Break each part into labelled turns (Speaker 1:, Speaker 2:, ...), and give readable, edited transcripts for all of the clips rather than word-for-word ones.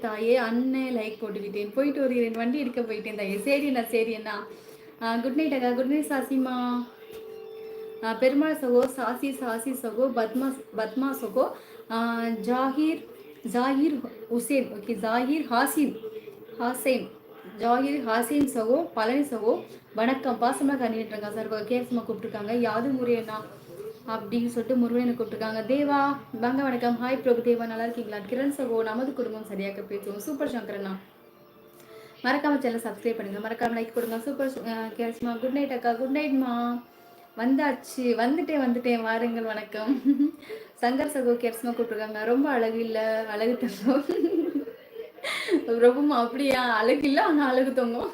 Speaker 1: தாயே அண்ணன் லைக் போட்டுக்கிட்டேன், போயிட்டு வருகிறேன், வண்டி எடுக்க போயிட்டேன் தாயே. சரிண்ணா சரிண்ணா. குட் நைட் அக்கா. Good night Sasima. பெருமாள் சகோ, சாசி சாசி சகோ, பத்மா பத்மா சகோ, ஜாகிர் ஜாகிர் ஹுசேன். ஓகே, ஜாகிர் ஹாசின் ஹாசேன், ஜாகிர் ஹாசின் சகோ, பழனி சகோ வணக்கம். பாசமாக கண்டிட்டுருக்காங்க சார். கேசமாக கூப்பிட்டுருக்காங்க. யாது முறையண்ணா அப்படின்னு சொல்லிட்டு முருகனை கூப்பிட்டுருக்காங்க. தேவா வாங்க வணக்கம். ஹாய் பிரபு தேவா, நல்லா இருக்கீங்களா? கிரண் சகோ, நமது குடும்பம் சரியாக பேசுவோம். சூப்பர் சங்கரண்ணா. மறக்காம சேனல் சப்ஸ்கிரைப் பண்ணுங்க, மறக்காம லைக் கொடுங்க. சூப்பர் கேஸ்மா. குட் நைட் அக்கா. குட் நைட்மா. வந்தாச்சு, வந்துட்டேன் வாருங்கள். வணக்கம். சங்கர் சகோ கேஸ்மா கூப்பிட்டுருக்காங்க. ரொம்ப அழகு இல்லை, அழகு தங்கம். ரொம்ப அப்படியா? அழகு இல்லை ஆனால் அழகு தொங்கும்.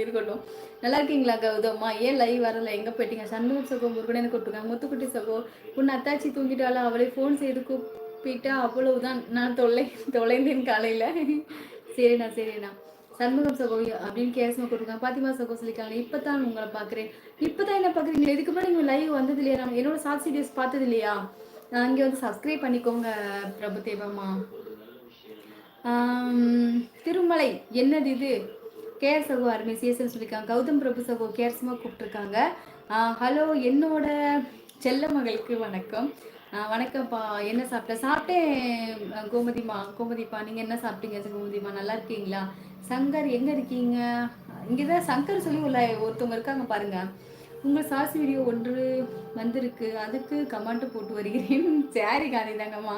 Speaker 1: இருக்கட்டும். நல்லா இருக்கீங்களா கௌதம்மா? ஏன் லைவ் வரல, எங்கே போயிட்டீங்க? சண்முகம் சகோ முருகனை கூப்பிட்டுருக்காங்க. முத்துக்குட்டி சகோ, உன் அத்தாச்சி தூங்கிட்டாலும் அவளை ஃபோன் செய்து கூப்பிட்டா அவ்வளவுதான். நான் தொலைந்தேன் காலையில். சரிண்ணா. சண்முகம் சகோ அப்படின்னு கேசமா கொடுத்துருக்காங்க. பாத்திமா சகோ சொல்லியிருக்காங்க. இப்போ தான் உங்களை பார்க்குறேன். இப்போ தான் என்ன பார்க்குறீங்களா? இதுக்கு முன்னாடி நீங்கள் லைவ் வந்தது இல்லையா? நான் என்னோட ஷார்ட் வீடியோஸ் பார்த்தது இல்லையா? இங்கே வந்து சப்ஸ்கிரைப் பண்ணிக்கோங்க பிரபு தேவம்மா. திருமலை என்னது இது? கேர் சகோ அருமை சிஎஸ்எல் சொல்லியிருக்காங்க. கௌதம் பிரபு சகோ கேர்ஸ்மா கூப்பிட்டுருக்காங்க. ஹலோ, என்னோட செல்ல மகளுக்கு வணக்கம். வணக்கம்ப்பா. என்ன சாப்பிட்டேன் கோமதிப்பா. நீங்கள் என்ன சாப்பிட்டீங்க கோமதிமா? நல்லா இருக்கீங்களா? சங்கர் எங்கே இருக்கீங்க? இங்கே தான் சங்கர் சொல்லி ஒருத்தவங்க இருக்காங்க பாருங்க. உங்கள் சாசி வீடியோ ஒன்று வந்திருக்கு, அதுக்கு கமெண்ட் போட்டு வருகிறேன். சாரி காந்தி தாங்கம்மா.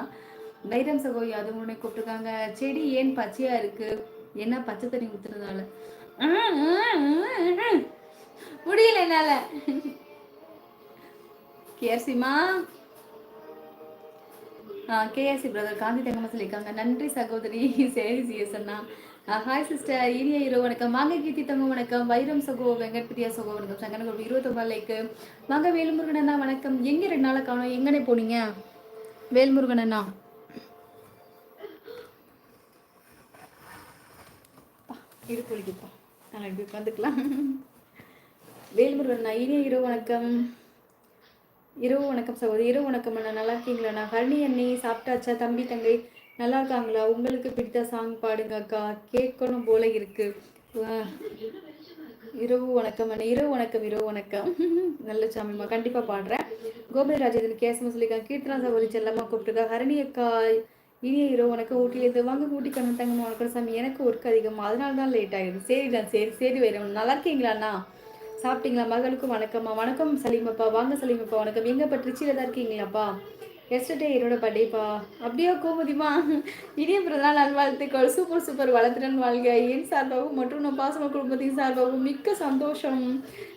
Speaker 1: தைரம் சகோதரி அது முன்னே கூப்பிட்டுருக்காங்க. செடி ஏன் பச்சையா இருக்கு? என்ன பச்சை தண்ணி ஊத்துறதுனால? முடியல என்னால. கேர்சிமா, கேஎஸ்சி பிரதர் காந்தி தங்கம்மா சொல்லியிருக்காங்க. நன்றி சகோதரி. சரி சிஎஸ் அண்ணா. ஹாய் சிஸ்டர், இனிய இரவு வணக்கம். வாங்க கீர்த்தி தங்கம் வணக்கம். வைரம் சகோ, வெங்கட்பிரியா சகோ வணக்கம். சங்கன 29 லைக்கு. வாங்க வேல்முருகன் அண்ணா வணக்கம். எங்கே 2 நாளை காணும்? எங்கனே போனீங்க வேல்முருகன் அண்ணா? இடுப்பொழிக்குப்பா, நான் இப்படி உட்காந்துக்கலாம். வேல்முருகன் இனிய இரவு வணக்கம். இரவு வணக்கம் சகோதரி. இரவு வணக்கம் அண்ணா, நல்லா இருக்கீங்களா? ஹரணி அண்ணி சாப்பிட்டாச்சா? தம்பி தங்கை நல்லா இருக்காங்களா? உங்களுக்கு பிடித்த சாங் பாடுங்க அக்கா, கேட்கணும் போல இருக்கு. இரவு வணக்கம் அண்ணா. இரவு வணக்கம். நல்ல சாமிம்மா, கண்டிப்பாக பாடுறேன். கோபதி ராஜேந்திரன் கேசமா சொல்லியிருக்காங்க. கீர்த்தனா சகோதரி செல்லம்மா கூப்பிட்டுருக்கா. ஹரணி அக்கா இனிய இரவு வணக்கம். ஊட்டியிலேருந்து வாங்க. ஊட்டி கண்ணன் தங்கம்மா வணக்கம் சாமி. எனக்கு ஒர்க் அதிகமாக, அதனால தான் லேட் ஆகிடுது. சரிண்ணா, சரி வேறு. நல்லா இருக்கீங்களாண்ணா? சாப்பிட்டீங்களா? மகளுக்கும் வணக்கம்மா. வணக்கம் சலீமப்பா. வாங்க சலீமப்பா வணக்கம். எங்கேப்பா? திருச்சியில் தான் இருக்கீங்களாப்பா? எஸ்டர்டே என்னோட பர்த்டேப்பா. அப்படியே கோமதிமா, இனிய பிறந்தநாள் நல்வாழ்த்துக்கள். சூப்பர் வளர்த்துடன் வாழ்க. என் சார்பாகவும் மற்றும் நம் பாசம குடும்பத்தின் சார்பாகவும் மிக்க சந்தோஷம்.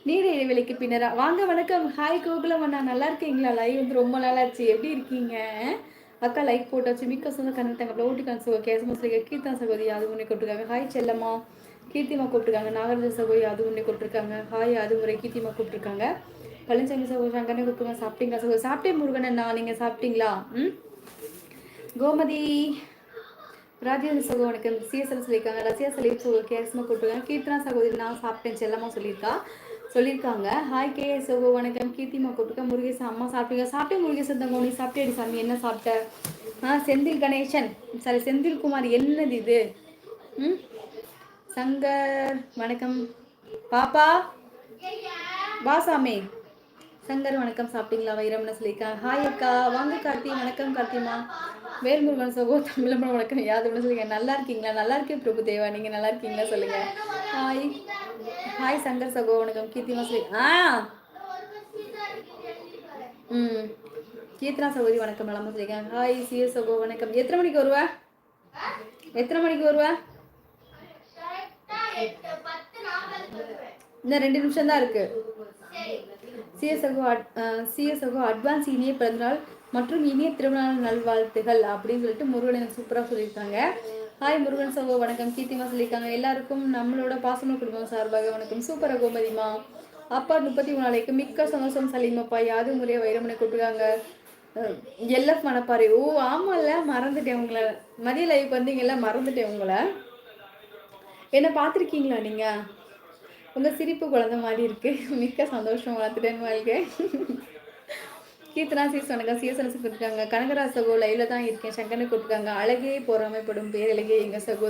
Speaker 1: நீர இடைவெளிக்கு பின்னரா வாங்க. வணக்கம். ஹாய் கோகுலம் அண்ணா, நல்லா இருக்கீங்களா? லைவ் வந்து ரொம்ப நாளாச்சு, எப்படி இருக்கீங்க அக்கா? லைக் போட்டாச்சு. மிக்க சொந்த கனெக்டாங்க. ஊட்டிக்கான் சகோ கேசமஸ்லிகா கீர்த்தனா சகோதரி அது முன்னே கூப்பிட்டுருக்காங்க. ஹாய் செல்லம்மா. கீர்த்திமா கூப்பிட்டுருக்காங்க. நாகராஜ சகோதரி அது முன்னே கூப்பிட்டுருக்காங்க. ஹாய் அது முறை கீர்த்திமா கூப்பிட்டுருக்காங்க. பழனிசாமி சகோதரி சங்கரனை கூப்பிட்டுருக்காங்க. சாப்பிட்டீங்களா சகோதரி? சாப்பிட்டேன் முருகன் அண்ணா, நீங்கள் சாப்பிட்டீங்களா? கோமதி ராஜேந்திர சகோ வணக்கம். சிஎஸ்எல் சொல்லியிருக்காங்க. ரசியா சலீம் சகோ கேசமா கூப்பிட்டுருக்காங்க. கீர்த்தனா சகோதரி நான் சாப்பிட்டேன் செல்லம்மா சொல்லியிருக்காங்க. ஹாய் கே சகோ வணக்கம். கீர்த்திமா கூப்பிட்டுருக்கேன். முருகேசன் அம்மா சாப்பிட்டேன் முருகேசன் தங்கோ, நீ சாப்பிட்டேடி சாமி? என்ன சாப்பிட்ட? செந்தில் கணேசன், சாரி செந்தில் குமார், என்னது இது? சங்கர் வணக்கம். பாப்பா வாசாமி. சங்கர் வணக்கம். சாப்பிட்டீங்களா? வைரம்னு சொல்லியிருக்காங்க. ஹாய் அக்கா. வாங்க கார்த்தி. வணக்கம் கார்த்திமா. வேல்முருகன் சகோ தமிழம்மா வணக்கம். யாதுன்னு சொல்லுங்க. நல்லா இருக்கீங்களா? நல்லா இருக்கேன் பிரபு தேவா, நீங்கள் நல்லா இருக்கீங்களா சொல்லுங்க. ஹாய் சங்கர் சகோ வணக்கம். கீர்த்திமா சொல்லி கீர்த்தனா சகோதரி வணக்கம். நலமா சொல்லியிருக்காங்க. ஹாய் சிஎஸ் சகோ வணக்கம். எத்தனை மணிக்கு வருவ? இன்னும் 2 நிமிஷம் தான் இருக்கு. சிஎஸ்ஓ அட்வான்ஸ் இனிய பிறந்தநாள் மற்றும் இனிய திருமண நல்வாழ்த்துகள் அப்படின்னு சொல்லிட்டு முருகன் எனக்கு சூப்பராக சொல்லியிருக்காங்க. ஹாய் முருகன் சகோ வணக்கம். கீர்த்திமா சொல்லியிருக்காங்க. எல்லாருக்கும் நம்மளோட பாசம குடும்பம் சார்பாக வணக்கம். சூப்பராக கோமதிமா. அப்பா 33 நாளைக்கு மிக்க சந்தோஷம் சலீமப்பா. யாது முறையாக வைரமனை கூப்பிட்டுருக்காங்க. எல்எஃப் மணப்பாறை. ஓ ஆமாம்ல, மறந்துட்டேன் உங்களை. மதிய லைவ் வந்தீங்கல்ல, மறந்துட்டேன் உங்களை. என்ன பார்த்துருக்கீங்களா நீங்கள்? உங்கள் சிரிப்பு குழந்தை மாதிரி இருக்குது. மிக்க சந்தோஷம். வளர்த்துட்டேன்னு வாழ்க்கை. கீர்த்தனா சீஸ் வணக்கம். சிஎஸ்என்எஸ் கொடுத்துருக்காங்க. கனகராஜ் சகோ லைவ்ல தான் இருக்கேன். சங்கனை கொடுத்துருக்காங்க. அழகே பொறாமைப்படும் பேரழகே எங்க சகோ